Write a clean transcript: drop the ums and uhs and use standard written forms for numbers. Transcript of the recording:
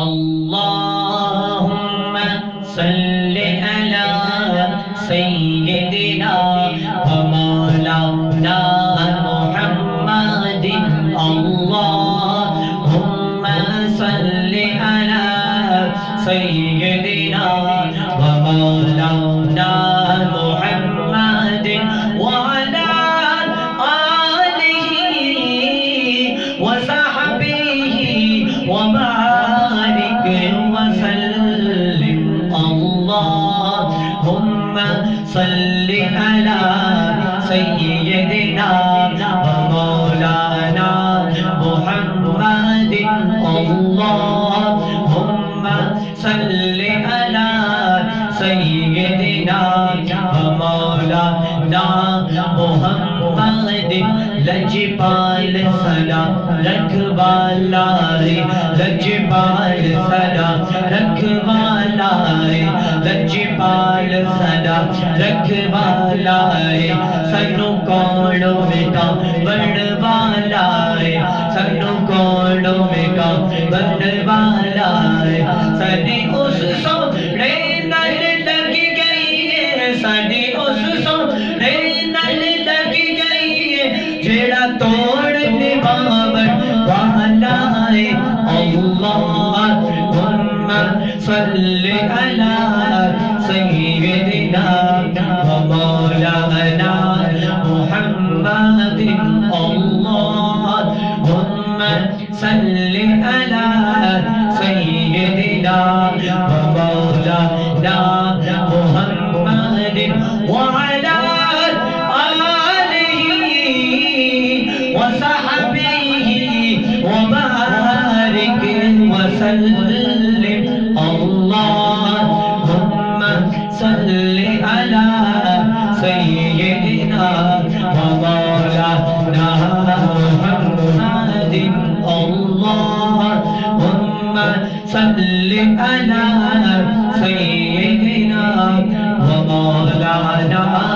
अल्लाहुम्मा सल्लि अला सय्यिदिना व मौलाना मुहम्मदिन अल्लाहुम्मा सल्लि अला सय्यिदिना व मौलाना मुहम्मदिन व अला आलिहि व सहबिहि व बारिक व सल्लिम अल्लाहुम्मा सल्लि अला सय्यिदिना व मौलाना मुहम्मदिन अल्लाहुम्मा सल्लि अला सय्यिदिना व मौलाना मुहम्मदिन लजपाल सदा रखवाला रे लजपाल सदा रखवाला रे लजपाल सदा रखवाला रे सानू कौड़ों में का बनवाला रे सानू कौड़ों में का बनवाला रे साडी उस सोहणे नाल लगी गई है साडी उस सोहणे नाल लगी गई है जेड़ा तोड़ निभावन वाला है अल्लाहुम्मा सल्लि अला सय्यिदिना व मौलाना मुहम्मदिन अल्लाहुम्मा सल्लि अला सय्यिदिना व मौलाना मुहम्मदिन व अला وبارك وسلم اللهم صل على سيدنا ومولانا محمد اللهم صل على سيدنا ومولانا